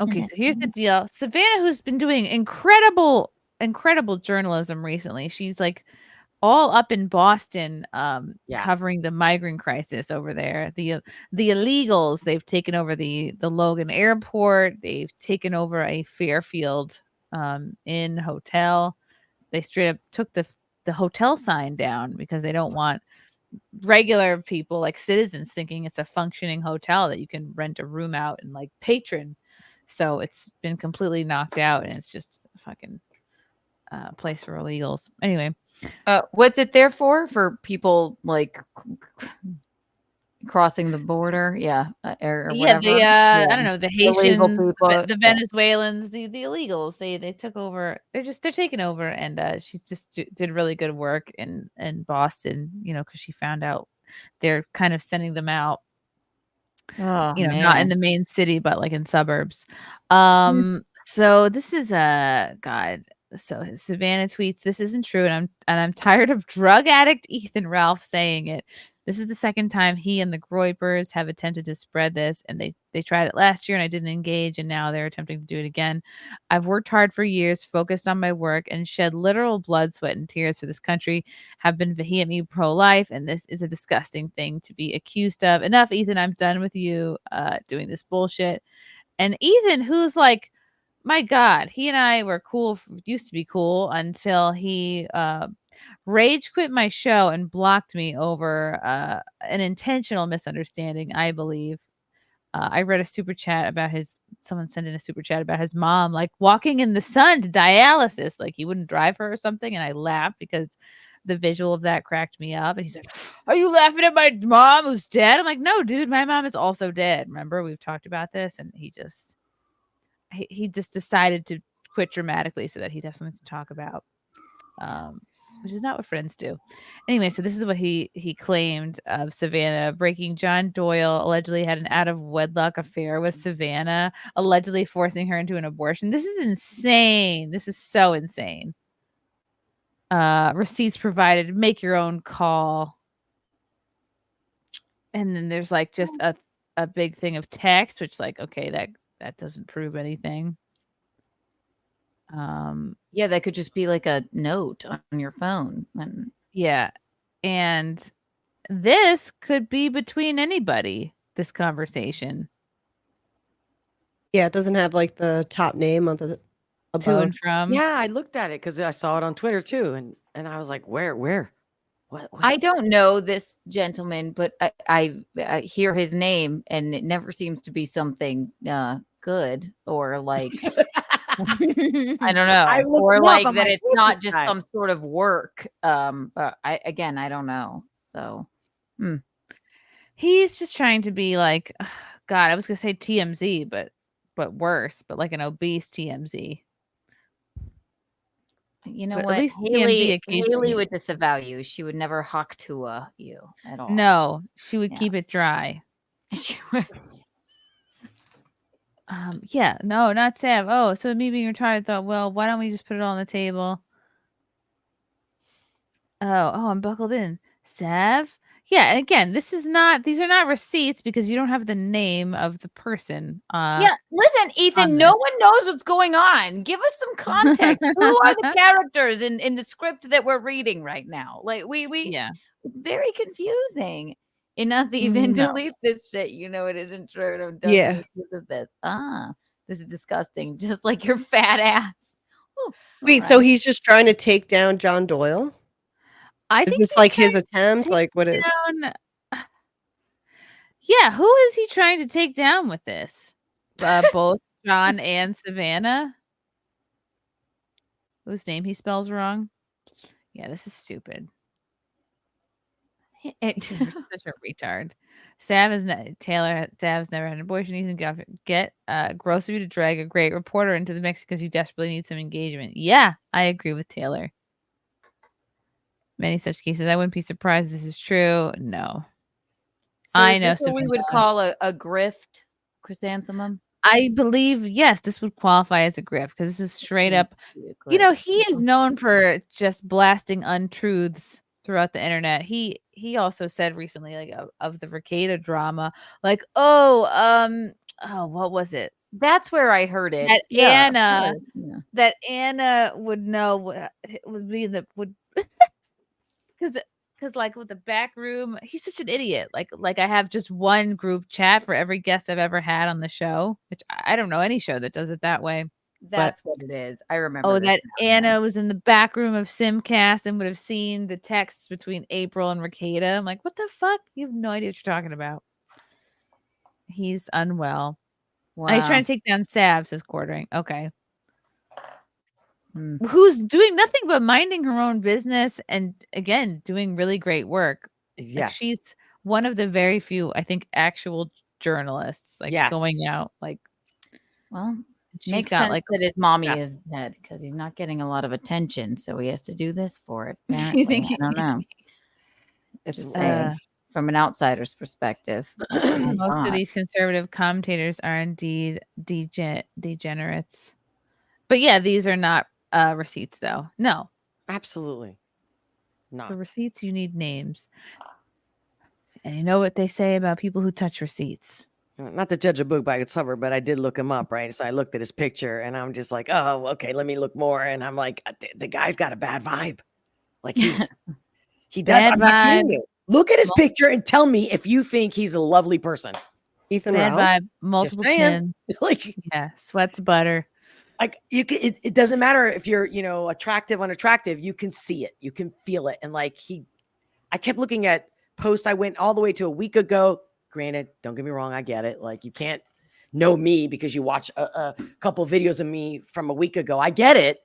Okay, so here's the deal. Savanah, who's been doing incredible journalism recently. She's like all up in Boston, Yes. covering the migrant crisis over there. The illegals, they've taken over the Logan Airport. They've taken over a Fairfield Inn hotel. They straight up took the hotel sign down because they don't want regular people like citizens thinking it's a functioning hotel that you can rent a room out and like patron. So it's been completely knocked out and it's just a fucking place for illegals. Anyway, What's it there for? For people like crossing the border? Yeah. Or yeah, whatever. I don't know, the Illegal Haitians, people. the Venezuelans, the illegals. They took over. They're taking over, and she's just did really good work in Boston. You know, because she found out they're kind of sending them out. Oh, You know, not in man. the main city, but like in suburbs. Mm. So this is God. So Savannah tweets, "This isn't true, and I'm tired of drug addict Ethan Ralph saying it. This is the second time he and the Groypers have attempted to spread this, and they tried it last year, and I didn't engage, and now they're attempting to do it again. I've worked hard for years, focused on my work, and shed literal blood, sweat, and tears for this country. Have been vehemently pro-life, and this is a disgusting thing to be accused of. Enough, Ethan. I'm done with you doing this bullshit." And Ethan, who's like, my God, he and I were cool, used to be cool until he rage quit my show and blocked me over an intentional misunderstanding, I believe. I read a super chat about someone sent in a super chat about his mom, like walking in the sun to dialysis, like he wouldn't drive her or something. And I laughed because the visual of that cracked me up. And he's like, "Are you laughing at my mom who's dead?" I'm like, "No, dude, my mom is also dead. Remember, we've talked about this." And he just decided to quit dramatically so that he'd have something to talk about, which is not what friends do. Anyway, so this is what he claimed of Savanah: breaking John Doyle allegedly had an out of wedlock affair with Savanah, allegedly forcing her into an abortion. This is insane. This is so insane. Receipts provided. Make your own call. And then there's like just a big thing of text, which like, okay, that doesn't prove anything. Yeah, that could just be like a note on your phone. Yeah. And this could be between anybody, this conversation. Yeah, it doesn't have like the top name of the above. To and from. Yeah, I looked at it because I saw it on Twitter too, and I was like, where? What? I don't know this gentleman, but I hear his name, and it never seems to be something good or like I don't know, or like that it's not just some sort of work. I don't know. So he's just trying to be like, God, I was gonna say TMZ, but worse, but like an obese TMZ. You know But what? at least Haley would disavow you. She would never hawk to you at all. No, she would keep it dry. She would. Yeah, no, not Sav. Oh, so me being retarded thought, well, why don't we just put it all on the table? Oh, I'm buckled in. Sav? Yeah, and again, these are not receipts because you don't have the name of the person. Yeah, listen, Ethan, no one knows what's going on. Give us some context. Who are the characters in the script that we're reading right now? Like yeah. It's very confusing. Enough to even delete this shit. You know it isn't true. And I'm done because of this. This is disgusting. Just like your fat ass. Ooh, wait, so he's just trying to take down John Doyle? I think it's like his attempt. Like what is? Yeah, who is he trying to take down with this? Both John and Savanah, whose name he spells wrong. Yeah, this is stupid. You're such a retard. Sav's never had an abortion. Ethan, get gross of you to drag a great reporter into the mix because you desperately need some engagement. Yeah, I agree with Taylor. Many such cases. I wouldn't be surprised if this is true. No. So I know what we would call a grift, chrysanthemum. I believe, yes, this would qualify as a grift because this is straight up. You know, he is known for just blasting untruths throughout the internet. He also said recently, like of the Verkada drama, like, what was it? That's where I heard it. That Yeah, Anna, yeah. that Anna would know would be the would because like with the back room, he's such an idiot. Like I have just one group chat for every guest I've ever had on the show, which I don't know any show that does it that way. That's what it is. I remember. Oh, this that now, Anna was in the back room of SimpCast and would have seen the texts between April and Rakeda. I'm like, what the fuck? You have no idea what you're talking about. He's unwell. Wow. Oh, he's trying to take down Sav, says Quartering. Okay. Hmm. Who's doing nothing but minding her own business and again doing really great work. Yes. Like she's one of the very few, I think, actual journalists like going out. Like, well, she's makes got sense like that his mommy is dead because he's not getting a lot of attention, so he has to do this for it. Apparently. You think I don't know. It's Just saying, from an outsider's perspective. Most of these conservative commentators are indeed degenerates. But yeah, these are not receipts, though. No, absolutely not. For receipts, you need names. And you know what they say about people who touch receipts. Not to judge a book by its cover, but I did look him up, right? So I looked at his picture, and I'm just like, oh, okay, let me look more. And I'm like, the guy's got a bad vibe. Like he does. I'm not kidding you. Look at his picture and tell me if you think he's a lovely person. Ethan Bad Ralph? vibe, multiple chins. Like, yeah, sweats butter. Like you can, it doesn't matter if you're, attractive, unattractive. You can see it, you can feel it, and like I kept looking at posts. I went all the way to a week ago. Granted, don't get me wrong, I get it. Like you can't know me because you watch a couple of videos of me from a week ago. I get it,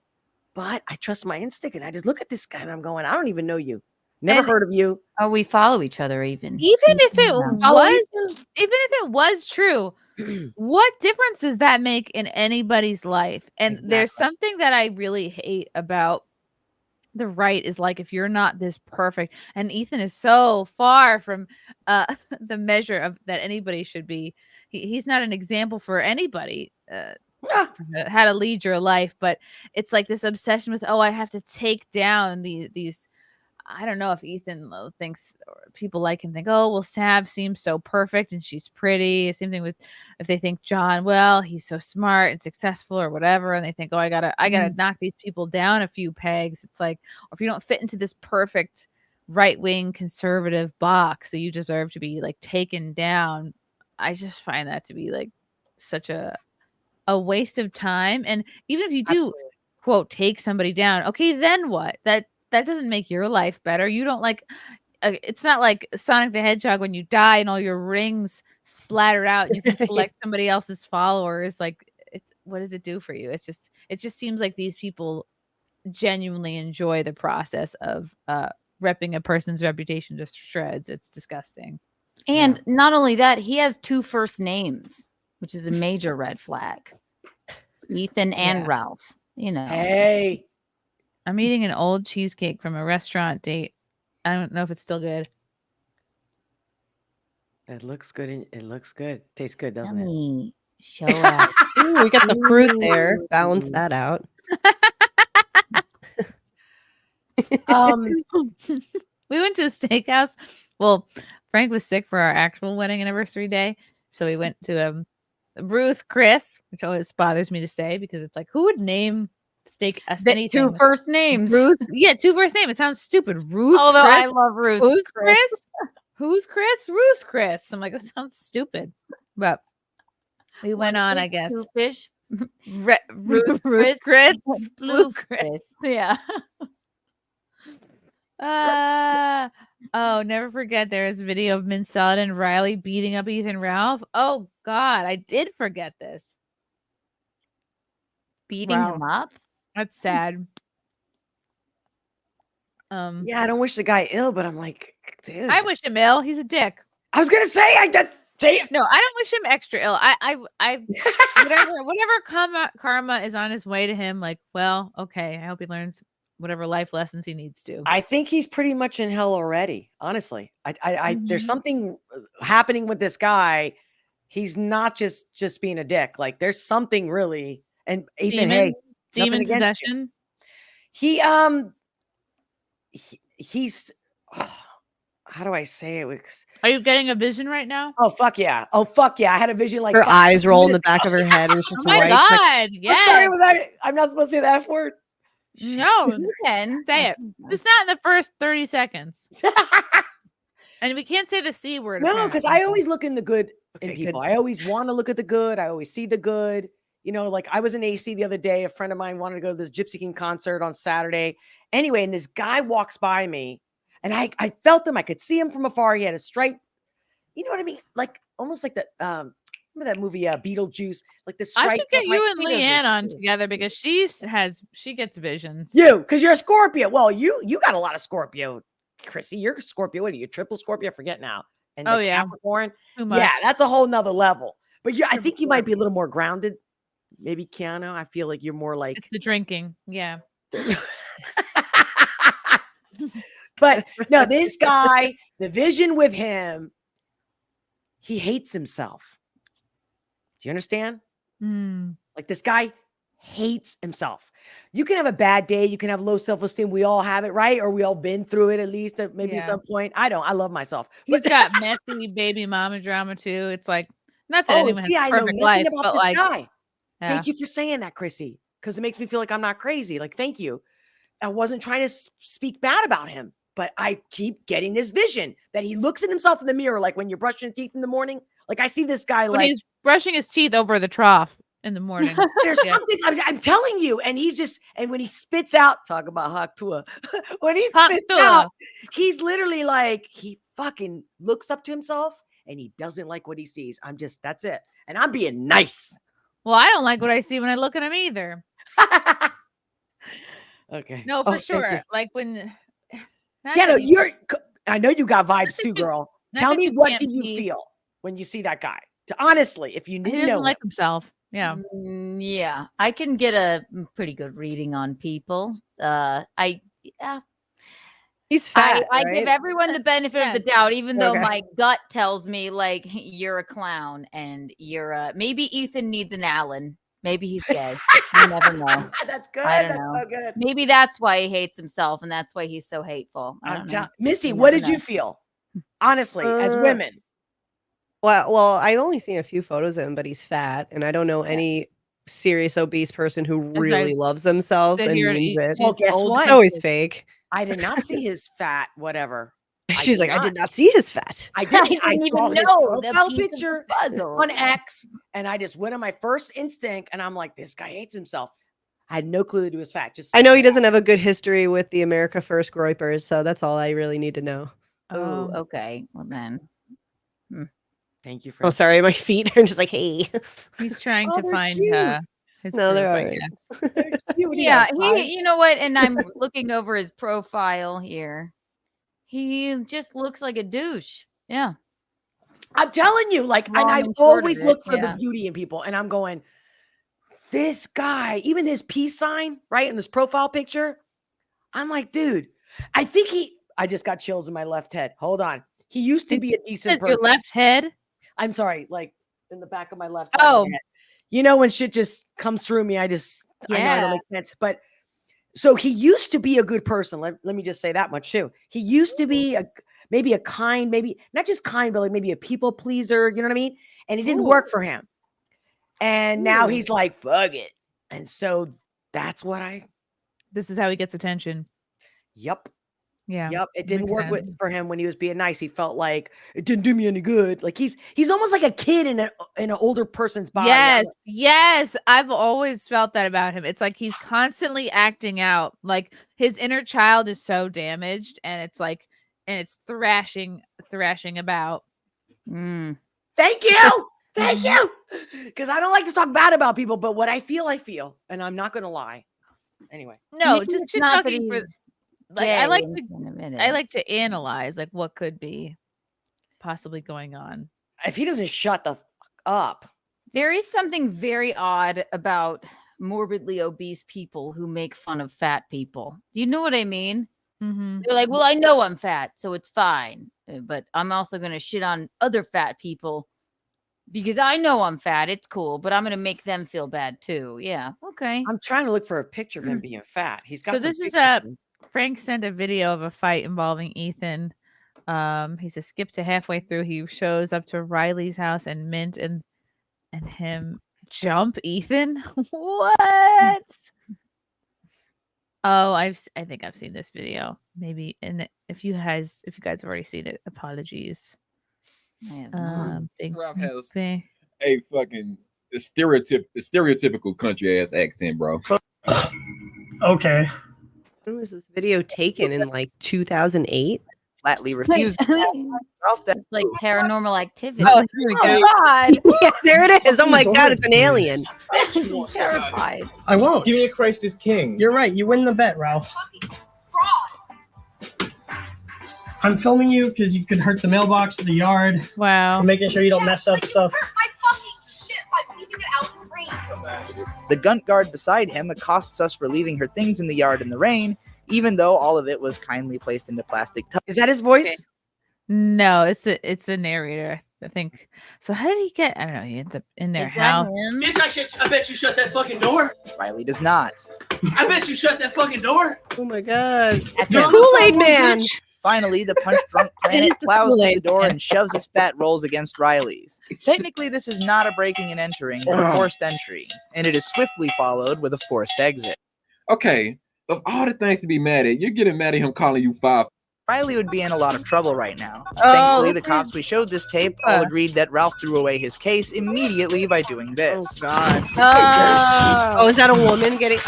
but I trust my instinct, and I just look at this guy and I'm going, I don't even know you. Never heard of you. Oh, we follow each other even if it was true, what difference does that make in anybody's life? And there's something that I really hate about the right is like, if you're not this perfect, and Ethan is so far from the measure of that anybody should be. He's not an example for anybody how to lead your life, but it's like this obsession with, I have to take down these I don't know if Ethan thinks, or people like him think, Sav seems so perfect and she's pretty. Same thing with if they think John, well, he's so smart and successful or whatever, and they think, I gotta knock these people down a few pegs. It's like, or if you don't fit into this perfect right-wing conservative box, that you deserve to be like taken down. I just find that to be like such a waste of time. And even if you do quote take somebody down, okay, then what? That doesn't make your life better. You don't like it's not like Sonic the Hedgehog when you die and all your rings splatter out and you can collect somebody else's followers. Like, what does it do for you? It just seems like these people genuinely enjoy the process of repping a person's reputation to shreds. It's disgusting. And not only that, he has 2 first names, which is a major red flag. Ethan and Ralph, Hey. I'm eating an old cheesecake from a restaurant date. I don't know if it's still good. It looks good. It looks good. Tastes good, doesn't it? Show up. Ooh, we got the fruit there. Balance that out. We went to a steakhouse. Well, Frank was sick for our actual wedding anniversary day, so we went to Ruth Chris, which always bothers me to say because it's like, who would name steak anything? 2 first names. Ruth, 2 first names. It sounds stupid. Ruth. Although Chris? I love Ruth. Who's Chris? Who's Chris? Ruth Chris. I'm like, that sounds stupid. But we went on, I guess. Fish. Ruth Chris. Blue Chris. Yeah. Never forget there is a video of Salad and Reily beating up Ethan Ralph. Oh God, I did forget this. Beating him up? That's sad. Yeah, I don't wish the guy ill, but I'm like, dude. I wish him ill. He's a dick. I was gonna say no, I don't wish him extra ill. I whatever karma is on his way to him, like, well, okay. I hope he learns whatever life lessons he needs to. I think he's pretty much in hell already. Honestly, there's something happening with this guy. He's not just being a dick. Like there's something really. And Ethan, demon possession. He's how do I say it? Are you getting a vision right now? Oh fuck yeah! Oh fuck yeah! I had a vision like Her fuck, eyes roll in the minutes back ago. of her head, and it's just Oh my white. god! Yes. I'm sorry. I'm not supposed to say the F word. No, You can say it. Just not in the first 30 seconds. And we can't say the C word. No, because I always look in the good in Okay, people. good. I always want to look at the good. I always see the good. You know, like I was in AC the other day. A friend of mine wanted to go to this Gypsy King concert on Saturday. Anyway, and this guy walks by me, and I felt him. I could see him from afar. He had a stripe. You know what I mean? Like almost like the remember that movie Beetlejuice? Like the stripe. I should get you and Leanne on together because she gets visions. You, because you're a Scorpio. Well, you got a lot of Scorpio, Chrissy. You're a Scorpio. What are you? Triple Scorpio? I forget now. And Oh, the yeah. Capricorn. Too much. Yeah, that's a whole nother level. But I think you might be a little more grounded. Maybe Keanu. I feel like you're more like It's the drinking. Yeah. But no, this guy, the vision with him, he hates himself. Do you understand? Mm. Like this guy hates himself. You can have a bad day. You can have low self-esteem. We all have it, right? Or we all been through it at least at maybe at some point. I don't. I love myself. He's got messy baby mama drama too. It's like not that anyone has I a know perfect nothing life, about but this like, guy. yeah. Thank you for saying that, Chrissy, because it makes me feel like I'm not crazy. Like, thank you. I wasn't trying to speak bad about him, but I keep getting this vision that he looks at himself in the mirror, like when you're brushing your teeth in the morning. Like I see this guy when like he's brushing his teeth over the trough in the morning. there's something I'm telling you, and he's just when he spits out, talk about hot tour. When he spits out, he's literally like he fucking looks up to himself and he doesn't like what he sees. That's it. And I'm being nice. Well, I don't like what I see when I look at him either. Okay. No, for sure. Like when I know you got vibes too, girl. Tell me, what do you feel when you see that guy? Honestly, if you didn't he doesn't know like himself. Yeah. Yeah. I can get a pretty good reading on people. He's fat. I right? give everyone the benefit of the doubt, even though Okay. my gut tells me like you're a clown and you're maybe Ethan needs an Allen. Maybe he's gay. You never know. That's good. I don't That's know. so good. Maybe that's why he hates himself and that's why he's so hateful. I don't know. Missy, You what never did you know. feel? Honestly, as women. Well, I've only seen a few photos of him, but he's fat, and I don't know any serious obese person who really loves themselves and means it. Well, guess what? It's always fake. I did not see his fat, whatever. She's like, I did not see his fat. I didn't. I didn't saw even his know the profile piece of the picture puzzle. on X, and I just went on my first instinct, and I'm like, this guy hates himself. I had no clue that he was fat. Just I know he doesn't have a good history with the America First Groypers, so that's all I really need to know. Oh, okay. Well then. Thank you for. Oh, sorry, my feet are just like, hey. He's trying to they're find cute. his No, they're group, all I right. guess. Yeah, you know what? And I'm looking over his profile here. He just looks like a douche. Yeah. I'm telling you, like, and I've always looked for the beauty in people, and I'm going, this guy, even his peace sign, right, in this profile picture, I'm like, dude, I just got chills in my left head. Hold on. He used to be a decent person. Your left head? I'm sorry, like in the back of my left side of the head. You know, when shit just comes through me, I know I don't make sense. But so he used to be a good person. Let me just say that much too. He used to be maybe a kind, maybe not just kind, but like maybe a people pleaser. You know what I mean? And it didn't work for him. And now he's like, fuck it. And so that's what this is how he gets attention. Yep. Yeah. Yep. It didn't work for him when he was being nice. He felt like it didn't do me any good. Like he's almost like a kid in an older person's body. Yes. I've always felt that about him. It's like he's constantly acting out. Like his inner child is so damaged, and it's like, and it's thrashing about. Thank you. Thank you. Because I don't like to talk bad about people, but what I feel, and I'm not gonna lie. Anyway. No, just shit talking for. Like I like to analyze like what could be possibly going on. If he doesn't shut the fuck up. There is something very odd about morbidly obese people who make fun of fat people. Do you know what I mean? Mm-hmm. They're like, well, I know I'm fat, so it's fine. But I'm also going to shit on other fat people because I know I'm fat. It's cool, but I'm going to make them feel bad too. Yeah. Okay. I'm trying to look for a picture of him being fat. He's got so this is Frank sent a video of a fight involving Ethan He says skip to halfway through. He shows up to Riley's house and Mint and him jump Ethan. What? Oh, I think I've seen this video. Maybe, and if you guys have already seen it, apologies. Ralph has a fucking stereotypical country ass accent, bro. Okay. When was this video taken? In like 2008? Flatly refused. It's like Paranormal Activity. Oh, here we go. God. Yeah, there it is. Oh my God, it's an alien. I'm terrified. I won't. Give me a Christ is King. You're right. You win the bet, Ralph. I'm filming you because you could hurt the mailbox or the yard. Wow. I'm making sure you don't mess up stuff. The gunt guard beside him accosts us for leaving her things in the yard in the rain, even though all of it was kindly placed into plastic tubs. Is that his voice? No, it's the narrator, I think. So how did he get? I don't know. He ends up in their Is that house. him? Bitch, I bet you shut that fucking door. Riley does not. I bet you shut that fucking door. Oh my God. That's The him. Kool-Aid Man. Finally, the punch-drunk planet is the plows through the Kool-Aid door Man. and shoves his fat rolls against Riley's. Technically, this is not a breaking and entering, but a forced entry, and it is swiftly followed with a forced exit. Okay, of all the things to be mad at, you're getting mad at him calling you 5. Riley would be in a lot of trouble right now. Oh, Thankfully, the okay. cops we showed this tape all agreed that Ralph threw away his case immediately by doing this. Oh God. Oh, Oh, is that a woman getting?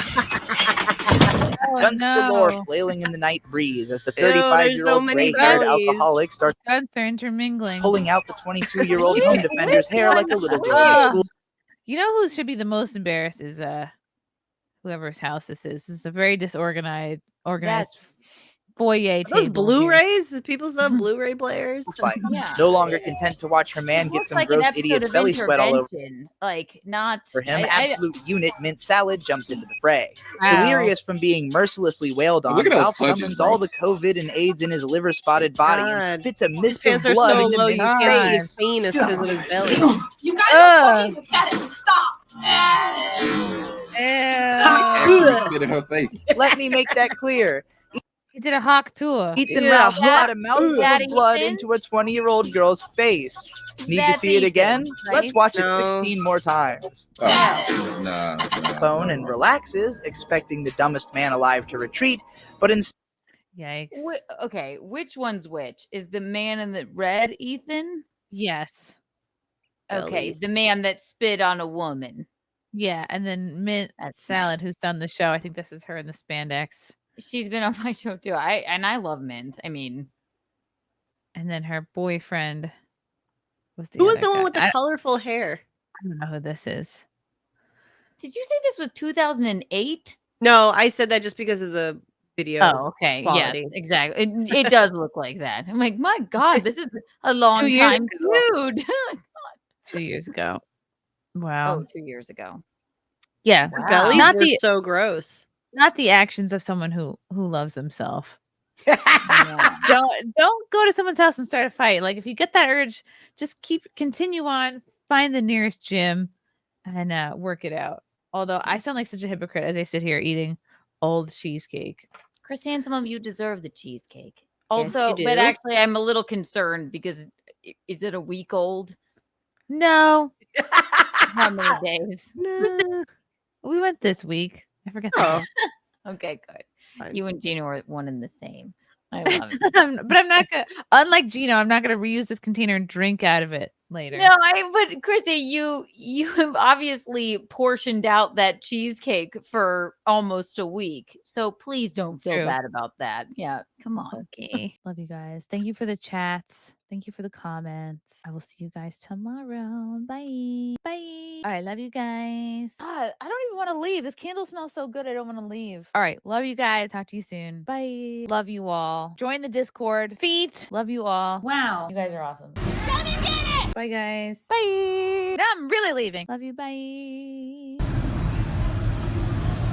Guns galore no. flailing in the night breeze as the Ew, there's so 35-year-old many gray-haired bellies. alcoholic starts Guns are intermingling. pulling out the 22-year-old home defender's hair like a little girl in Ah. school. You know who should be the most embarrassed is whoever's house this is. This is a very organized foyer. Those table Blu-rays? Do people still have Bluray players? Fight. Yeah. No longer content to watch her man get Looks some like an gross episode idiot's of belly sweat all over. Intervention. Like, not For him, I- absolute unit mint salad jumps into the fray. Wow. Delirious from being mercilessly wailed on, Look at those Ralph punches, summons bro. all the COVID and AIDS in his liver-spotted body God. and spits a His mist of pants are blood so into low you Mint's can't see face. his penis because of his belly. You guys are fucking pathetic. Stop. Actually spit in her face. Let me make that clear. He did a hawk tour. Ethan Yeah. Ralph shot a mouthful That of blood Ethan? into a 20-year-old girl's face. Need to That's see it Ethan, again? right? Let's watch No. it 16 more times. Oh, Yeah. nah. Phone and relaxes, expecting the dumbest man alive to retreat, but instead Yikes. Okay, which one's which? Is the man in the red Ethan? Yes. Okay, Bellies. the man that spit on a woman. Yeah, and then Mint That's Salad, who's done the show. I think this is her in the spandex. She's been on my show too. I love Mint. I mean, And then her boyfriend was the Who was other the one guy. with the colorful hair? I don't know who this is. did you say this was 2008? No, I said that just because of the video. Oh, okay. quality. Yes, exactly. It does look like that. I'm like, my God, this is a long 2 years time, ago. dude. 2 years ago. Wow. Oh, 2 years ago. Yeah. The Wow. bellies Not were the- so gross. Not the actions of someone who loves themselves. Yeah. Don't go to someone's house and start a fight. Like if you get that urge, just continue on, find the nearest gym and work it out. Although I sound like such a hypocrite as I sit here eating old cheesecake. Chrysanthemum, you deserve the cheesecake. Yes, Also, you but do. actually, I'm a little concerned because is it a week old? No, How many days? No. we went this week. I forget. Oh, Okay, good. fine. You and Gino are one and the same. I love it. But I'm not gonna. Unlike Gino, I'm not gonna reuse this container and drink out of it later. No, but Chrissy, you have obviously portioned out that cheesecake for almost a week. So please don't feel True. bad about that. Yeah, come on. Okay. Love you guys. Thank you for the chats. Thank you for the comments. I will see you guys tomorrow. Bye. Bye. All right. Love you guys. God, I don't even want to leave. This candle smells so good. I don't want to leave. All right. Love you guys. Talk to you soon. Bye. Love you all. Join the Discord. Feet. Love you all. Wow. You guys are awesome. Bye, guys. Bye. Now I'm really leaving. Love you. Bye.